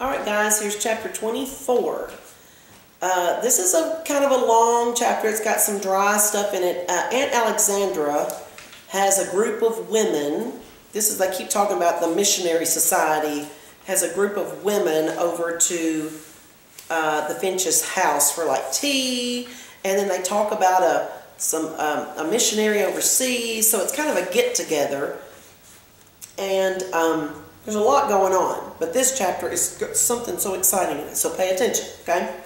Alright guys, here's chapter 24. This is a kind of a long chapter. It's got some dry stuff in it. Aunt Alexandra has a group of women. They keep talking about the missionary society, has a group of women over to the Finch's house for like tea, and then they talk about a missionary overseas, so it's kind of a get-together, and there's a lot going on, but this chapter is something so exciting in it, so pay attention, okay?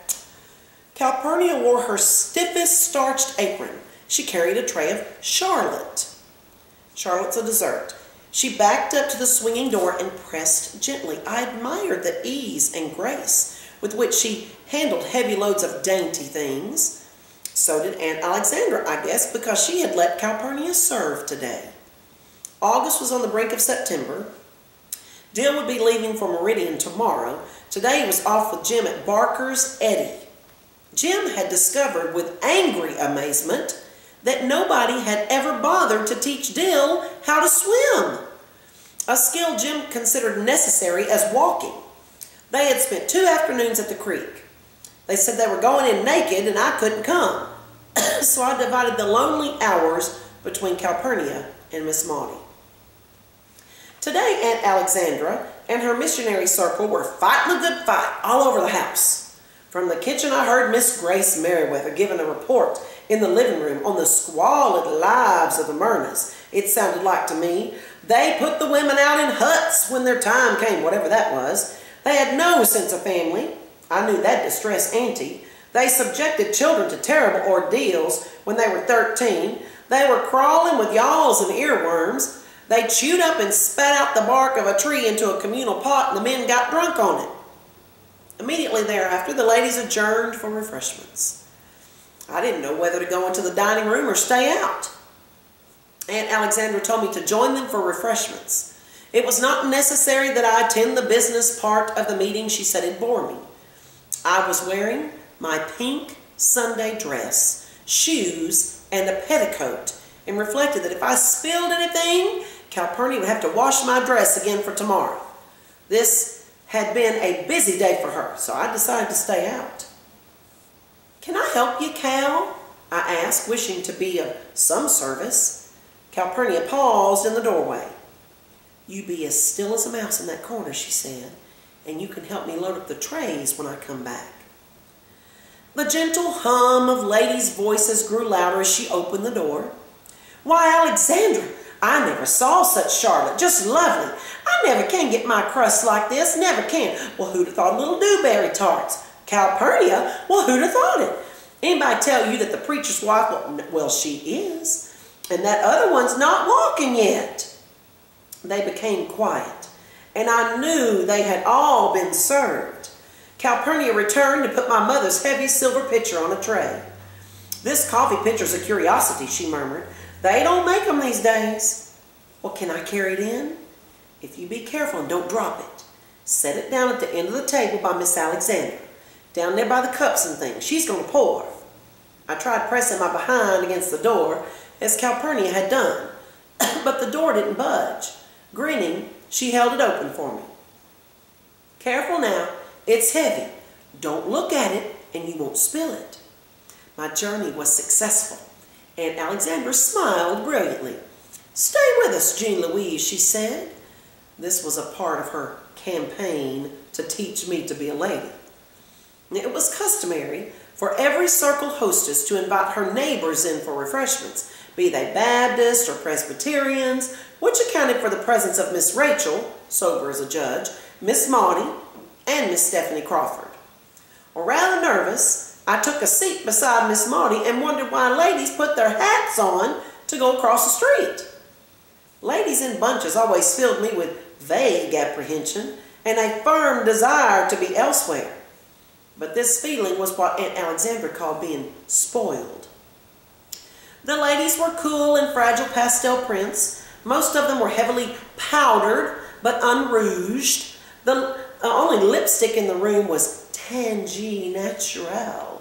Calpurnia wore her stiffest starched apron. She carried a tray of Charlotte. Charlotte's a dessert. She backed up to the swinging door and pressed gently. I admired the ease and grace with which she handled heavy loads of dainty things. So did Aunt Alexandra, I guess, because she had let Calpurnia serve today. August was on the brink of September. Dill would be leaving for Meridian tomorrow. Today he was off with Jim at Barker's Eddy. Jim had discovered with angry amazement that nobody had ever bothered to teach Dill how to swim, a skill Jim considered necessary as walking. They had spent 2 afternoons at the creek. They said they were going in naked and I couldn't come, so I divided the lonely hours between Calpurnia and Miss Maudie. Today Aunt Alexandra and her missionary circle were fighting a good fight all over the house. From the kitchen I heard Miss Grace Merriweather giving a report in the living room on the squalid lives of the Myrnas. It sounded like to me. They put the women out in huts when their time came, whatever that was. They had no sense of family. I knew that'd distress Auntie. They subjected children to terrible ordeals when they were 13. They were crawling with yawls and earworms. They chewed up and spat out the bark of a tree into a communal pot and the men got drunk on it. Immediately thereafter, the ladies adjourned for refreshments. I didn't know whether to go into the dining room or stay out. Aunt Alexandra told me to join them for refreshments. It was not necessary that I attend the business part of the meeting, she said it bore me. I was wearing my pink Sunday dress, shoes, and a petticoat, and reflected that if I spilled anything, Calpurnia would have to wash my dress again for tomorrow. This had been a busy day for her, so I decided to stay out. Can I help you, Cal? I asked, wishing to be of some service. Calpurnia paused in the doorway. You be as still as a mouse in that corner, she said, and you can help me load up the trays when I come back. The gentle hum of ladies' voices grew louder as she opened the door. Why, Alexandra, I never saw such Charlotte, just lovely. I never can get my crust like this, never can. Well, who'd have thought little dewberry tarts? Calpurnia? Well, who'd have thought it? Anybody tell you that the preacher's wife, well, she is, and that other one's not walking yet? They became quiet, and I knew they had all been served. Calpurnia returned to put my mother's heavy silver pitcher on a tray. This coffee pitcher's a curiosity, she murmured. They don't make them these days. Well, can I carry it in? If you be careful and don't drop it. Set it down at the end of the table by Miss Alexandra. Down there by the cups and things. She's going to pour. I tried pressing my behind against the door, as Calpurnia had done. But the door didn't budge. Grinning, she held it open for me. Careful now. It's heavy. Don't look at it, and you won't spill it. My journey was successful. Aunt Alexandra smiled brilliantly. Stay with us, Jean Louise, she said. This was a part of her campaign to teach me to be a lady. It was customary for every circle hostess to invite her neighbors in for refreshments, be they Baptists or Presbyterians, which accounted for the presence of Miss Rachel, sober as a judge, Miss Maudie, and Miss Stephanie Crawford. Well, rather nervous, I took a seat beside Miss Maudie and wondered why ladies put their hats on to go across the street. Ladies in bunches always filled me with vague apprehension and a firm desire to be elsewhere. But this feeling was what Aunt Alexandra called being spoiled. The ladies were cool in fragile pastel prints. Most of them were heavily powdered but unrouged. The only lipstick in the room was Tangy Naturel.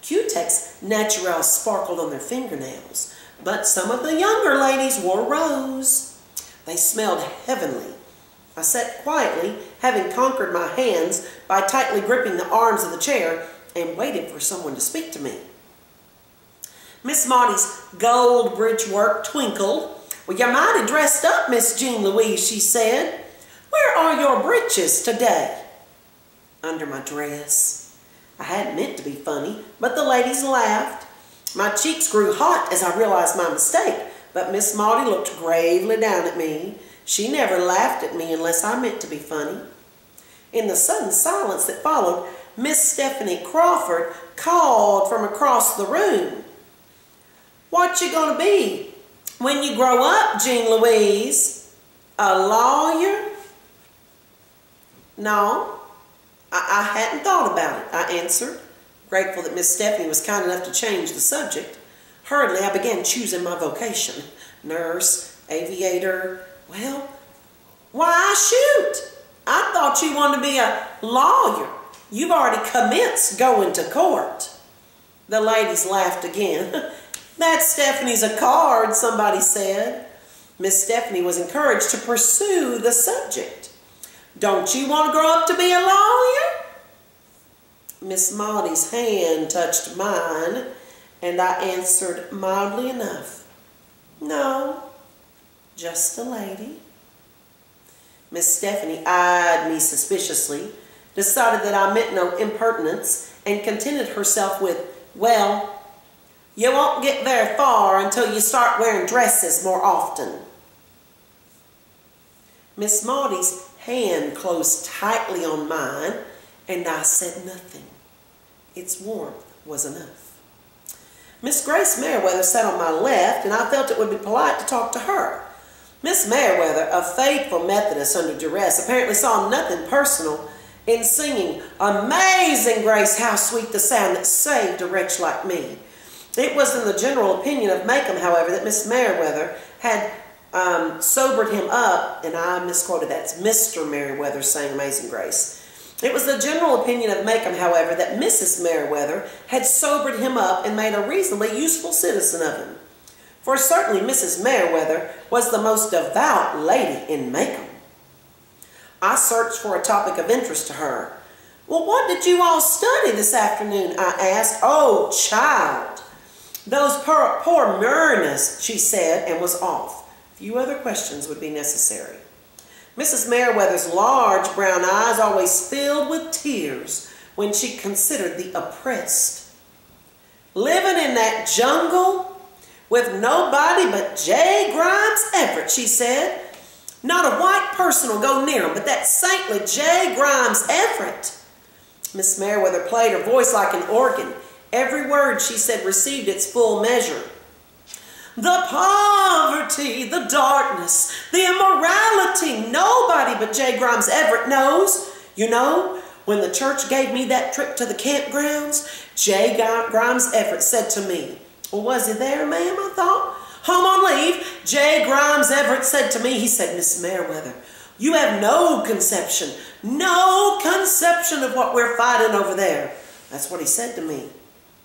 Cutex Naturel sparkled on their fingernails, but some of the younger ladies wore rose. They smelled heavenly, I sat quietly, having conquered my hands by tightly gripping the arms of the chair, and waited for someone to speak to me. Miss Maudie's gold bridge work twinkled. "Well, you're mighty dressed up, Miss Jean Louise," she said. "Where are your breeches today?" "Under my dress." I hadn't meant to be funny, but the ladies laughed. My cheeks grew hot as I realized my mistake, but Miss Maudie looked gravely down at me. She never laughed at me unless I meant to be funny. In the sudden silence that followed, Miss Stephanie Crawford called from across the room. "What you gonna be when you grow up, Jean Louise? A lawyer?" "No, I hadn't thought about it," I answered, grateful that Miss Stephanie was kind enough to change the subject. Hurriedly, I began choosing my vocation. Nurse, aviator, well, why shoot, I thought you wanted to be a lawyer. You've already commenced going to court. The ladies laughed again. "That Stephanie's a card," somebody said. Miss Stephanie was encouraged to pursue the subject. "Don't you want to grow up to be a lawyer?" Miss Maudie's hand touched mine, and I answered mildly enough, "No, just a lady." Miss Stephanie eyed me suspiciously, decided that I meant no impertinence, and contented herself with, "Well, you won't get very far until you start wearing dresses more often." Miss Maudie's hand closed tightly on mine, and I said nothing. Its warmth was enough. Miss Grace Merriweather sat on my left, and I felt it would be polite to talk to her. Miss Merriweather, a faithful Methodist under duress, apparently saw nothing personal in singing "Amazing Grace, how sweet the sound that saved a wretch like me." It was in the general opinion of Macomb, however, that Miss Merriweather had sobered him up, and I misquoted, that's Mr. Merriweather saying "Amazing Grace." It was the general opinion of Macomb, however, that Mrs. Merriweather had sobered him up and made a reasonably useful citizen of him. For certainly Mrs. Merriweather was the most devout lady in Macomb. I searched for a topic of interest to her. "Well, what did you all study this afternoon?" I asked. "Oh, child, those poor Mariners," she said, and was off. Few other questions would be necessary. Mrs. Merriweather's large brown eyes always filled with tears when she considered the oppressed. "Living in that jungle with nobody but J. Grimes Everett," she said. "Not a white person will go near him but that saintly J. Grimes Everett." Miss Merriweather played her voice like an organ. Every word she said received its full measure. "The poverty, the darkness, the immorality, nobody but J. Grimes Everett knows. You know, when the church gave me that trip to the campgrounds, J. Grimes Everett said to me," "Well, was he there, ma'am?" I thought. "Home on leave. J. Grimes Everett said to me," he said, "Miss Merriweather, you have no conception of what we're fighting over there." That's what he said to me.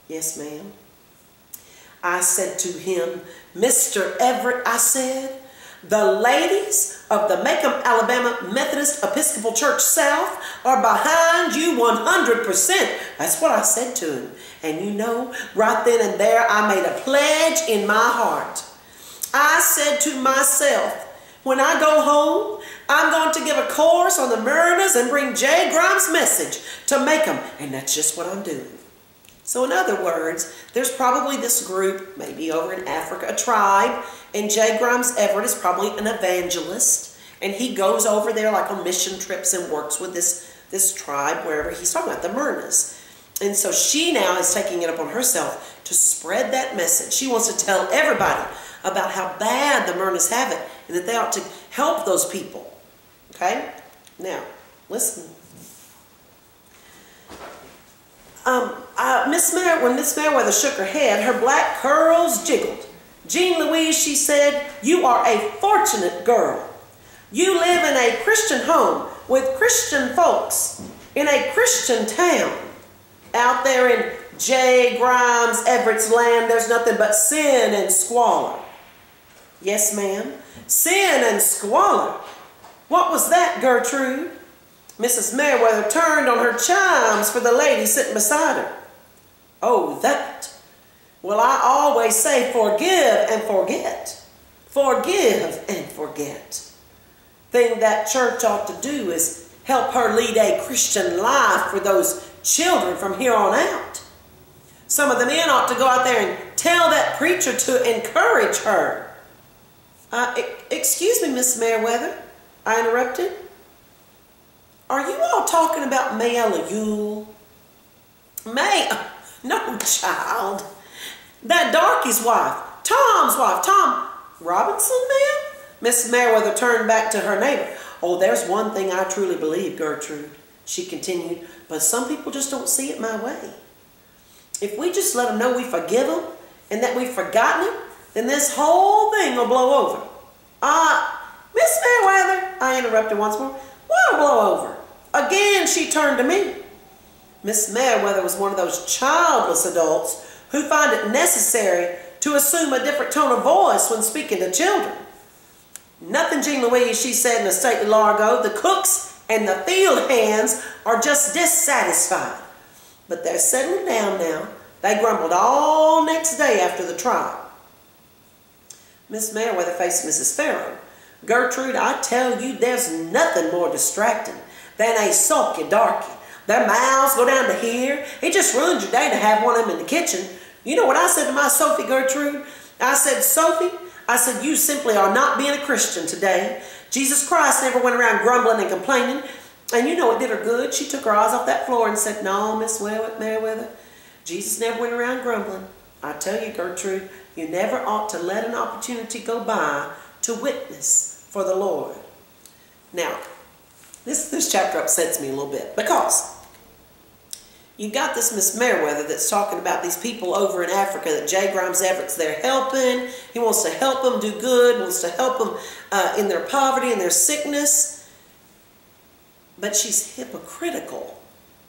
"Yes, ma'am." I said to him, "Mr. Everett," I said, "the ladies of the Macomb, Alabama Methodist Episcopal Church South are behind you 100%. That's what I said to him. And you know, right then and there, I made a pledge in my heart. I said to myself, when I go home, I'm going to give a course on the Mariners and bring J. Grimes' message to Macomb. And that's just what I'm doing. So in other words, there's probably this group, maybe over in Africa, a tribe, and J. Grimes Everett is probably an evangelist, and he goes over there like on mission trips and works with this tribe, wherever he's talking about, the Myrnas. And so she now is taking it upon herself to spread that message. She wants to tell everybody about how bad the Myrnas have it, and that they ought to help those people. Okay? Now, listen. When Miss Merriweather shook her head, her black curls jiggled. "Jean Louise," she said, "you are a fortunate girl. You live in a Christian home with Christian folks in a Christian town. Out there in J. Grimes Everett's land, there's nothing but sin and squalor." "Yes, ma'am. Sin and squalor." What was that, Gertrude? Mrs. Merriweather turned on her chimes for the lady sitting beside her. Oh, that. Well, I always say forgive and forget. Forgive and forget. Thing that church ought to do is help her lead a Christian life for those children from here on out. Some of the men ought to go out there and tell that preacher to encourage her. Excuse me, Miss Merriweather, I interrupted. Are you all talking about May Yule? May? No, child. That darky's wife. Tom's wife. Tom Robinson, ma'am? Miss Merriweather turned back to her neighbor. Oh, there's one thing I truly believe, Gertrude, she continued, but some people just don't see it my way. If we just let them know we forgive them and that we've forgotten it, then this whole thing will blow over. Miss Merriweather, I interrupted once more, what'll blow over? Again, she turned to me. Miss Merriweather was one of those childless adults who find it necessary to assume a different tone of voice when speaking to children. Nothing, Jean Louise, she said in a stately largo. The cooks and the field hands are just dissatisfied. But they're settling down now. They grumbled all next day after the trial. Miss Merriweather faced Mrs. Farrow. Gertrude, I tell you, there's nothing more distracting than a sulky darky. Their mouths go down to here. It just ruins your day to have one of them in the kitchen. You know what I said to my Sophie, Gertrude? I said, Sophie, I said, you simply are not being a Christian today. Jesus Christ never went around grumbling and complaining. And you know it did her good. She took her eyes off that floor and said, no, Miss Merriweather, Jesus never went around grumbling. I tell you, Gertrude, you never ought to let an opportunity go by to witness for the Lord. Now, this chapter upsets me a little bit because you got this Miss Merriweather that's talking about these people over in Africa that J. Grimes Everett's there helping. He wants to help them do good, wants to help them in their poverty and their sickness. But she's hypocritical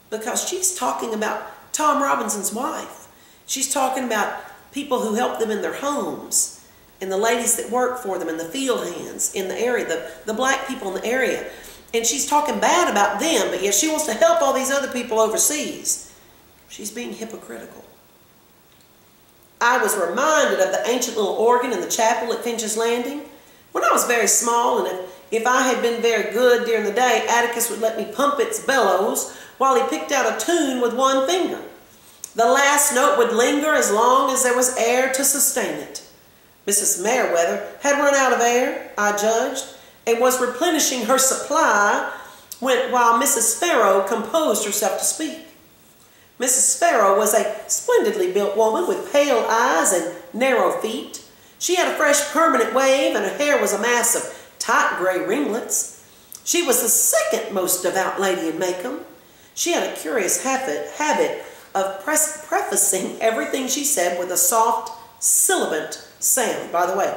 because she's talking about Tom Robinson's wife. She's talking about people who help them in their homes and the ladies that work for them and the field hands in the area, the black people in the area. And she's talking bad about them, but yet she wants to help all these other people overseas. She's being hypocritical. I was reminded of the ancient little organ in the chapel at Finch's Landing. When I was very small, and if I had been very good during the day, Atticus would let me pump its bellows while he picked out a tune with one finger. The last note would linger as long as there was air to sustain it. Mrs. Merriweather had run out of air, I judged, and was replenishing her supply while Mrs. Farrow composed herself to speak. Mrs. Farrow was a splendidly built woman with pale eyes and narrow feet. She had a fresh permanent wave, and her hair was a mass of tight gray ringlets. She was the second most devout lady in Macomb. She had a curious habit of prefacing everything she said with a soft, sibilant sound. By the way,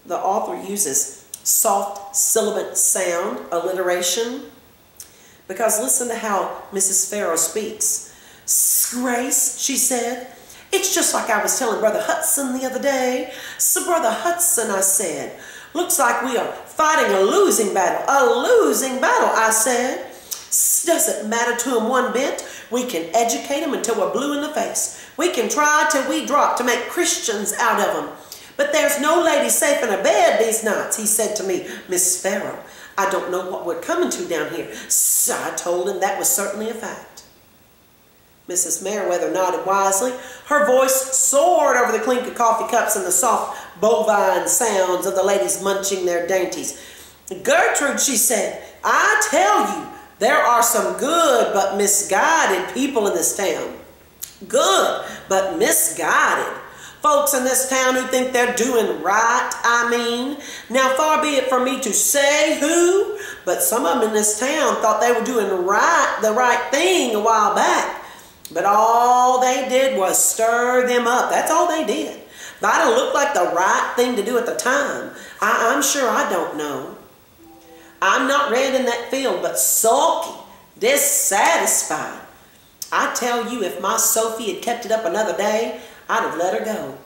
the author uses soft, sibilant sound, alliteration, because listen to how Mrs. Farrow speaks. Grace, she said, it's just like I was telling Brother Hudson the other day. So, Brother Hudson, I said, looks like we are fighting a losing battle. A losing battle, I said. Doesn't matter to him one bit. We can educate him until we're blue in the face. We can try till we drop to make Christians out of them. But there's no lady safe in her bed these nights, he said to me. Miss Farrow, I don't know what we're coming to down here. So I told him that was certainly a fact. Mrs. Merriweather nodded wisely. Her voice soared over the clink of coffee cups and the soft bovine sounds of the ladies munching their dainties. Gertrude, she said, I tell you, there are some good but misguided people in this town. Good but misguided. Folks in this town who think they're doing right, I mean. Now, far be it from me to say who, but some of them in this town thought they were doing the right thing a while back. But all they did was stir them up. That's all they did. Might have looked like the right thing to do at the time. I'm sure I don't know. I'm not red in that field, but sulky, dissatisfied. I tell you, if my Sophie had kept it up another day, I'd have let her go.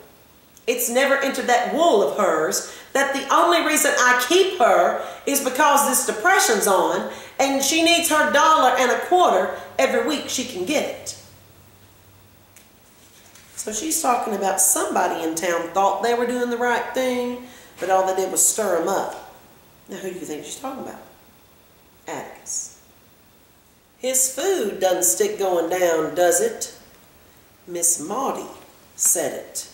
It's never entered that wool of hers that the only reason I keep her is because this depression's on and she needs her $1.25 every week she can get it. So she's talking about somebody in town thought they were doing the right thing, but all they did was stir them up. Now who do you think she's talking about? Atticus. His food doesn't stick going down, does it? Miss Maudie said it.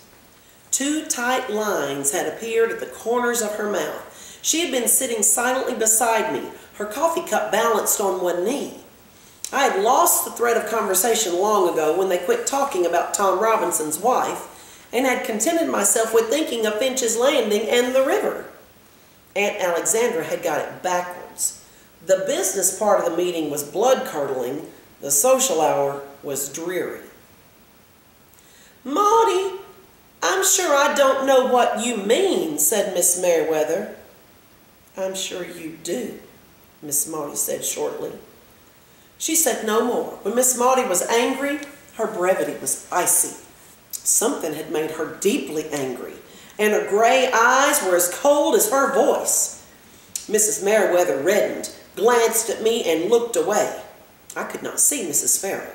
2 tight lines had appeared at the corners of her mouth. She had been sitting silently beside me, her coffee cup balanced on one knee. I had lost the thread of conversation long ago when they quit talking about Tom Robinson's wife, and had contented myself with thinking of Finch's Landing and the river. Aunt Alexandra had got it backwards. The business part of the meeting was blood-curdling. The social hour was dreary. "Maudie, I'm sure I don't know what you mean," said Miss Merriweather. "I'm sure you do," Miss Maudie said shortly. She said no more. When Miss Maudie was angry, her brevity was icy. Something had made her deeply angry, and her gray eyes were as cold as her voice. Mrs. Merriweather reddened, glanced at me, and looked away. I could not see Mrs. Farrell.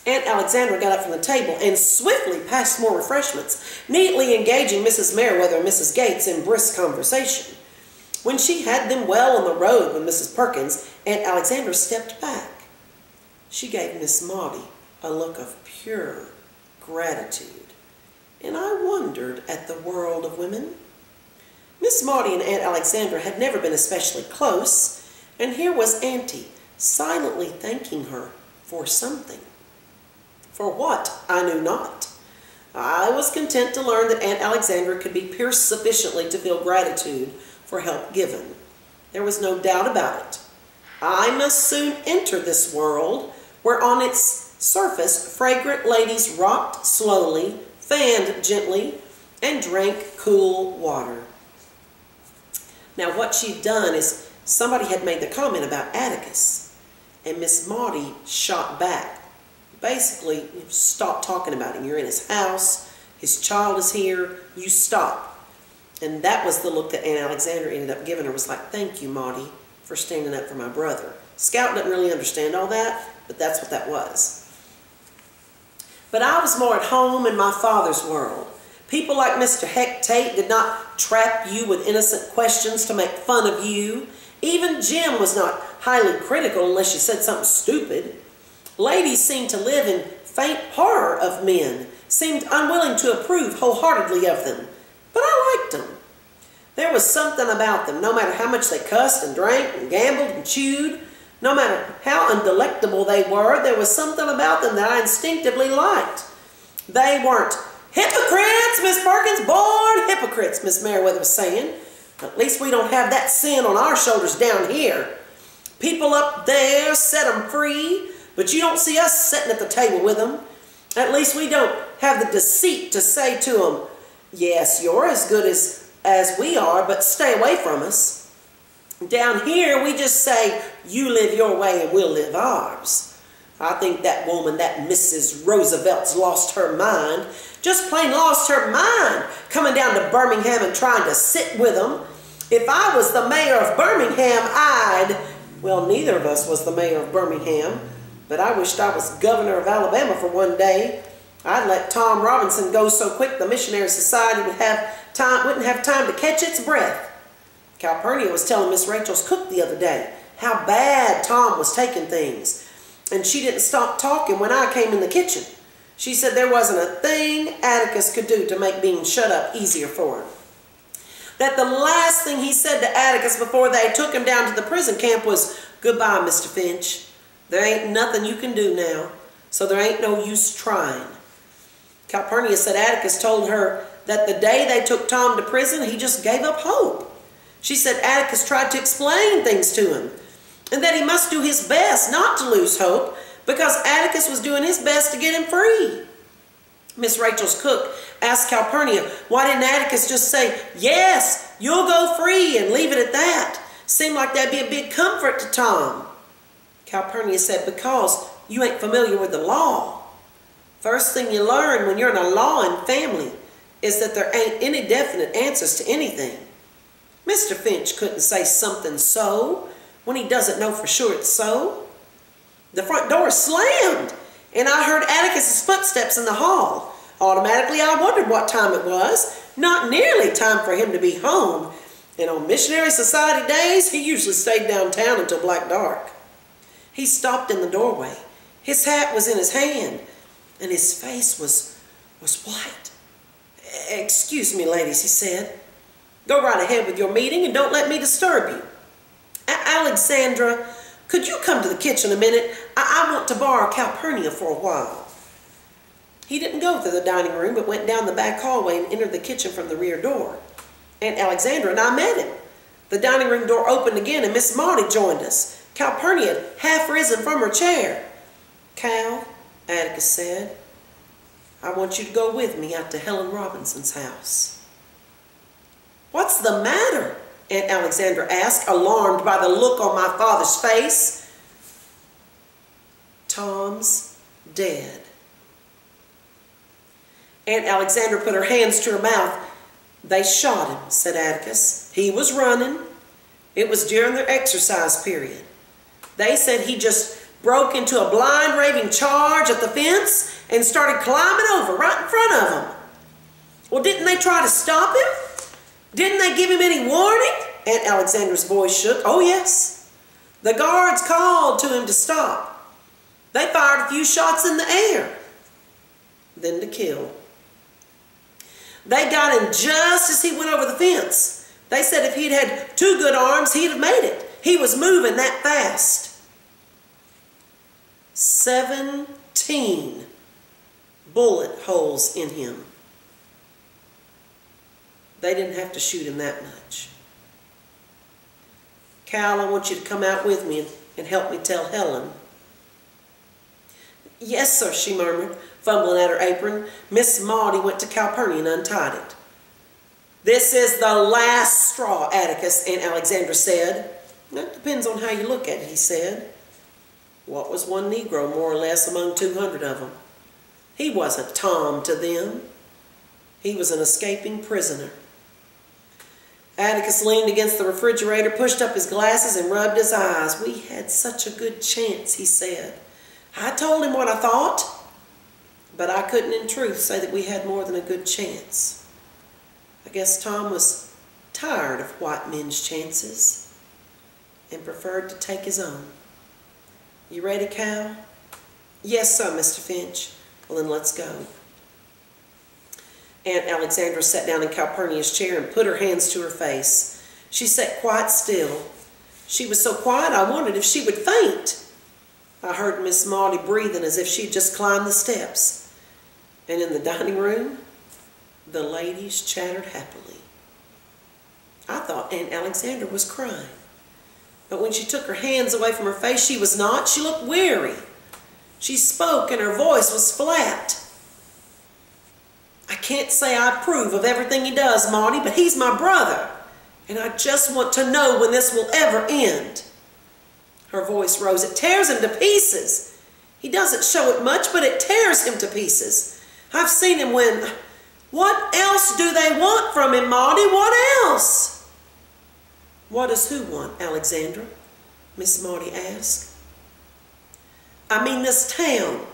Aunt Alexandra got up from the table and swiftly passed more refreshments, neatly engaging Mrs. Merriweather and Mrs. Gates in brisk conversation. When she had them well on the road with Mrs. Perkins, Aunt Alexandra stepped back. She gave Miss Maudie a look of pure gratitude, and I wondered at the world of women. Miss Maudie and Aunt Alexandra had never been especially close, and here was Auntie silently thanking her for something. For what, I knew not. I was content to learn that Aunt Alexandra could be pierced sufficiently to feel gratitude for help given. There was no doubt about it. I must soon enter this world where on its surface fragrant ladies rocked slowly, fanned gently, and drank cool water. Now what she'd done is somebody had made the comment about Atticus, and Miss Maudie shot back. Basically, stop talking about him. You're in his house. His child is here. You stop. And that was the look that Aunt Alexandra ended up giving her. Was like, "Thank you, Maudie, for standing up for my brother." Scout doesn't really understand all that, but that's what that was. But I was more at home in my father's world. People like Mr. Heck Tate did not trap you with innocent questions to make fun of you. Even Jim was not highly critical unless you said something stupid. Ladies seemed to live in faint horror of men, seemed unwilling to approve wholeheartedly of them. But I liked them. There was something about them, no matter how much they cussed and drank and gambled and chewed, no matter how undelectable they were, there was something about them that I instinctively liked. They weren't hypocrites, Miss Perkins, born hypocrites, Miss Merriweather was saying. At least we don't have that sin on our shoulders down here. People up there set them free, but you don't see us sitting at the table with them. At least we don't have the deceit to say to them, "Yes, you're as good as we are, but stay away from us." Down here, we just say, "You live your way and we'll live ours." I think that woman, that Mrs. Roosevelt's lost her mind. Just plain lost her mind, coming down to Birmingham and trying to sit with them. If I was the mayor of Birmingham, well, neither of us was the mayor of Birmingham, but I wished I was governor of Alabama for one day. I'd let Tom Robinson go so quick the Missionary Society wouldn't have time to catch its breath. Calpurnia was telling Miss Rachel's cook the other day how bad Tom was taking things, and she didn't stop talking when I came in the kitchen. She said there wasn't a thing Atticus could do to make being shut up easier for him. That the last thing he said to Atticus before they took him down to the prison camp was, "Goodbye, Mr. Finch. There ain't nothing you can do now, so there ain't no use trying." Calpurnia said Atticus told her that the day they took Tom to prison, he just gave up hope. She said Atticus tried to explain things to him, and that he must do his best not to lose hope, because Atticus was doing his best to get him free. Miss Rachel's cook asked Calpurnia, why didn't Atticus just say, "Yes, you'll go free," and leave it at that? Seemed like that'd be a big comfort to Tom. Calpurnia said, "Because you ain't familiar with the law. First thing you learn when you're in a lawing family is that there ain't any definite answers to anything. Mr. Finch couldn't say something so when he doesn't know for sure it's so. The front door slammed, and I heard Atticus's footsteps in the hall. Automatically, I wondered what time it was. Not nearly time for him to be home. And on Missionary Society days, he usually stayed downtown until black dark. He stopped in the doorway. His hat was in his hand, and his face was white. "Excuse me, ladies," he said. "Go right ahead with your meeting and don't let me disturb you. Alexandra, could you come to the kitchen a minute? I want to borrow Calpurnia for a while." He didn't go through the dining room, but went down the back hallway and entered the kitchen from the rear door. Aunt Alexandra and I met him. The dining room door opened again, and Miss Maudie joined us. Calpurnia had half risen from her chair. "Cal," Atticus said, "I want you to go with me out to Helen Robinson's house." "What's the matter?" Aunt Alexandra asked, alarmed by the look on my father's face. "Tom's dead." Aunt Alexandra put her hands to her mouth. "They shot him," said Atticus. "He was running. It was during their exercise period. They said he just broke into a blind raving charge at the fence and started climbing over right in front of them." "Well, didn't they try to stop him? Didn't they give him any warning?" Aunt Alexandra's voice shook. "Oh, yes. The guards called to him to stop. They fired a few shots in the air, then to kill. They got him just as he went over the fence. They said if he'd had 2 good arms, he'd have made it. He was moving that fast." 17 bullet holes in him. They didn't have to shoot him that much. "Cal, I want you to come out with me and help me tell Helen." "Yes, sir," she murmured, fumbling at her apron. Miss Maudie went to Calpurnia and untied it. "This is the last straw, Atticus," Aunt Alexandra said. "That depends on how you look at it," he said. What was one Negro, more or less, among 200 of them? He wasn't Tom to them. He was an escaping prisoner. Atticus leaned against the refrigerator, pushed up his glasses, and rubbed his eyes. "We had such a good chance," he said. "I told him what I thought, but I couldn't in truth say that we had more than a good chance. I guess Tom was tired of white men's chances and preferred to take his own. You ready, Cal?" "Yes, sir, Mr. Finch." "Well, then let's go." Aunt Alexandra sat down in Calpurnia's chair and put her hands to her face. She sat quite still. She was so quiet I wondered if she would faint. I heard Miss Maudie breathing as if she'd just climbed the steps. And in the dining room, the ladies chattered happily. I thought Aunt Alexandra was crying. But when she took her hands away from her face, she was not. She looked weary. She spoke and her voice was flat. "I can't say I approve of everything he does, Maudie, but he's my brother. And I just want to know when this will ever end." Her voice rose. "It tears him to pieces. He doesn't show it much, but it tears him to pieces. I've seen him when... What else do they want from him, Maudie? What else?" "What does who want, Alexandra?" Miss Maudie asked. "I mean this town.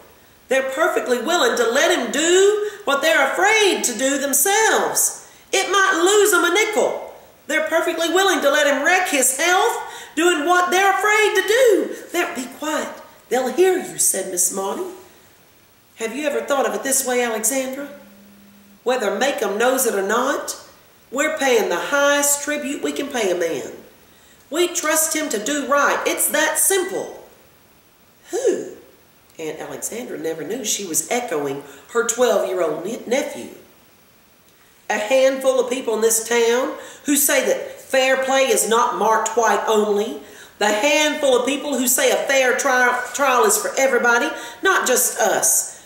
They're perfectly willing to let him do what they're afraid to do themselves. It might lose them a nickel. They're perfectly willing to let him wreck his health doing what they're afraid to do. Be quiet. They'll hear you," said Miss Maudie. "Have you ever thought of it this way, Alexandra? Whether Macomb knows it or not, we're paying the highest tribute we can pay a man. We trust him to do right. It's that simple." "Who?" Aunt Alexandra never knew she was echoing her 12-year-old nephew. "A handful of people in this town who say that fair play is not marked white only. The handful of people who say a fair trial is for everybody, not just us.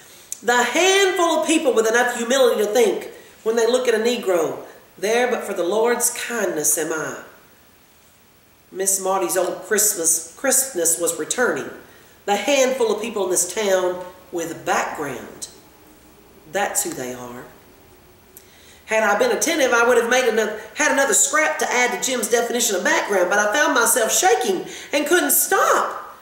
The handful of people with enough humility to think, when they look at a Negro, there but for the Lord's kindness am I." Miss Maudie's old crispness was returning. The handful of people in this town with background. That's who they are. Had I been attentive, I would have had another scrap to add to Jim's definition of background, but I found myself shaking and couldn't stop.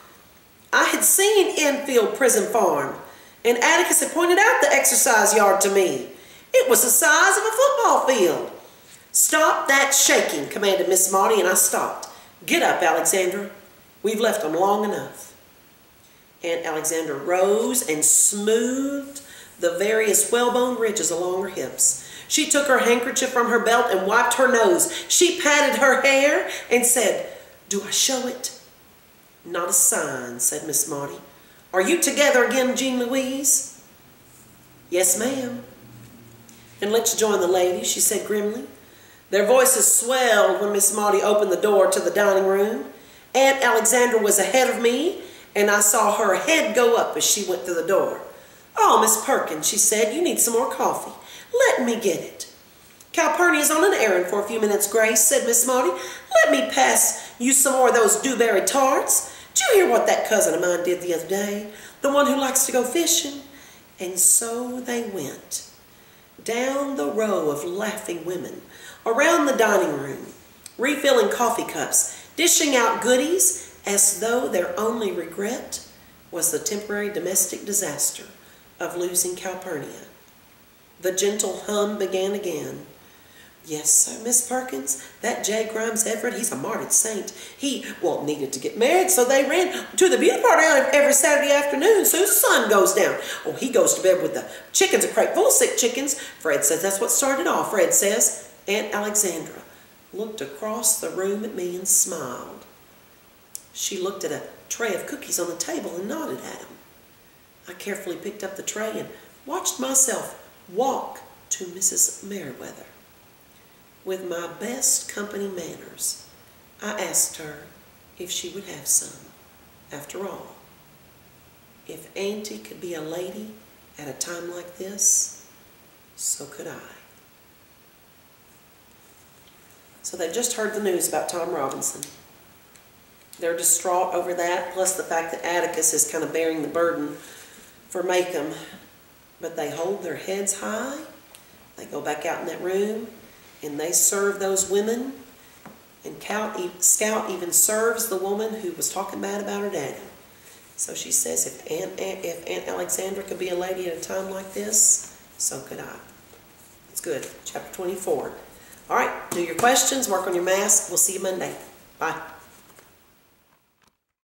I had seen Enfield Prison Farm, and Atticus had pointed out the exercise yard to me. It was the size of a football field. "Stop that shaking," commanded Miss Maudie, and I stopped. "Get up, Alexandra. We've left them long enough." Aunt Alexandra rose and smoothed the various whalebone ridges along her hips. She took her handkerchief from her belt and wiped her nose. She patted her hair and said, "Do I show it?" "Not a sign," said Miss Maudie. "Are you together again, Jean Louise?" "Yes, ma'am." "Then let's join the ladies," she said grimly. Their voices swelled when Miss Maudie opened the door to the dining room. Aunt Alexandra was ahead of me, and I saw her head go up as she went through the door. "Oh, Miss Perkins," she said, "you need some more coffee. Let me get it." "Calpurnia's on an errand for a few minutes, Grace," said Miss Maudie. "Let me pass you some more of those dewberry tarts. Did you hear what that cousin of mine did the other day? The one who likes to go fishing?" And so they went, down the row of laughing women, around the dining room, refilling coffee cups, dishing out goodies as though their only regret was the temporary domestic disaster of losing Calpurnia. The gentle hum began again. "Yes, sir, Miss Perkins, that J. Grimes Everett, he's a martyred saint. He, needed to get married, so they ran to the beauty party every Saturday afternoon soon as the sun goes down. Oh, he goes to bed with the chickens, a crate full of sick chickens. Fred says that's what started off, Fred says." Aunt Alexandra looked across the room at me and smiled. She looked at a tray of cookies on the table and nodded at them. I carefully picked up the tray and watched myself walk to Mrs. Merriweather. With my best company manners, I asked her if she would have some. After all, if Auntie could be a lady at a time like this, so could I. So they've just heard the news about Tom Robinson. They're distraught over that, plus the fact that Atticus is kind of bearing the burden for Maycomb. But they hold their heads high. They go back out in that room, and they serve those women. And Scout even serves the woman who was talking bad about her daddy. So she says, if Aunt Alexandra could be a lady at a time like this, so could I. It's good. Chapter 24. All right, do your questions, work on your mask. We'll see you Monday. Bye.